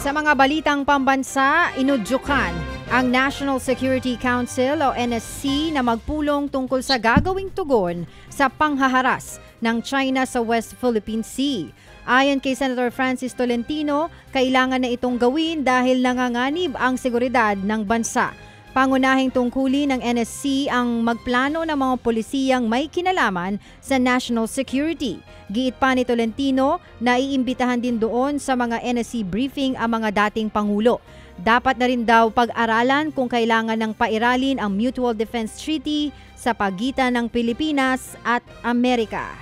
Sa mga balitang pambansa, inudyukan ang National Security Council o NSC na magpulong tungkol sa gagawing tugon sa panghaharas ng China sa West Philippine Sea. Ayon kay Senator Francis Tolentino, kailangan na itong gawin dahil nanganganib ang seguridad ng bansa. Pangunahing tungkulin ng NSC ang magplano ng mga polisiyang may kinalaman sa national security. Giit pa ni Tolentino na iimbitahan din doon sa mga NSC briefing ang mga dating pangulo. Dapat na rin daw pag-aralan kung kailangan ng pairalin ang Mutual Defense Treaty sa pagitan ng Pilipinas at Amerika.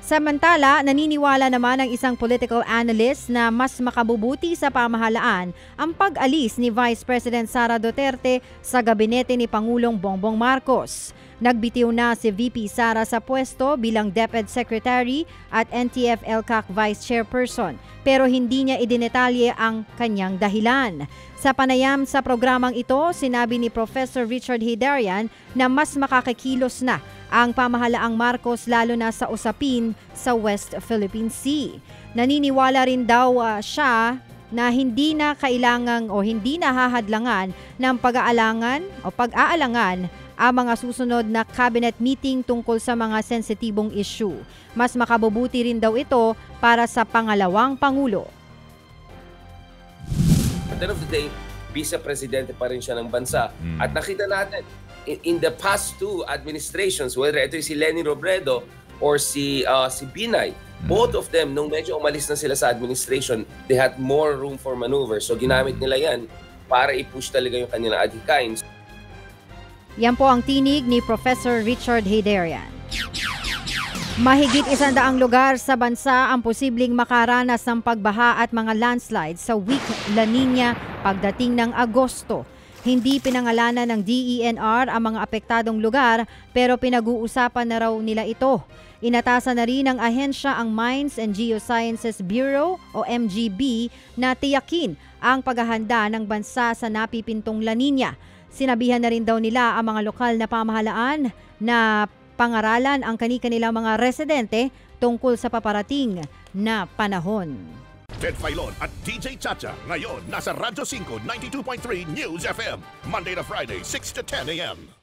Samantala, naniniwala naman ang isang political analyst na mas makabubuti sa pamahalaan ang pag-alis ni Vice President Sara Duterte sa gabinete ni Pangulong Bongbong Marcos. Nagbitiw na si VP Sara sa pwesto bilang DepEd Secretary at NTF-ELCAC Vice Chairperson, pero hindi niya idinetalye ang kanyang dahilan. Sa panayam sa programang ito, sinabi ni Professor Richard Heydarian na mas makakakilos na ang pamahalaang Marcos lalo na sa usapin sa West Philippine Sea. Naniniwala rin daw siya na hindi na kailangang o hindi na hahadlangan ng pag-aalangan ang mga susunod na cabinet meeting tungkol sa mga sensitibong issue. Mas makabubuti rin daw ito para sa pangalawang Pangulo. At the end of the day, vice-presidente pa rin siya ng bansa. At nakita natin, in the past two administrations, whether ito si Leni Robredo or si Binay, both of them, nung medyo umalis na sila sa administration, they had more room for maneuver. So ginamit nila yan para i-push talaga yung kanilang adhikain. Yan po ang tinig ni Professor Richard Heydarian. Mahigit 100 lugar sa bansa ang posibleng makaranas ng pagbaha at mga landslides sa weak La Nina pagdating ng Agosto. Hindi pinangalanan ng DENR ang mga apektadong lugar pero pinag-uusapan na raw nila ito. Inatasan na rin ng ahensya ang Mines and Geosciences Bureau o MGB na tiyakin ang paghahanda ng bansa sa napipintong La Nina. Sinabihan na rin daw nila ang mga lokal na pamahalaan na pangaralan ang kani-kanilang mga residente tungkol sa paparating na panahon. Ted Filon at DJ Chacha ngayon nasa Radyo 5 92.3 News FM Monday to Friday 6 to 10 a.m.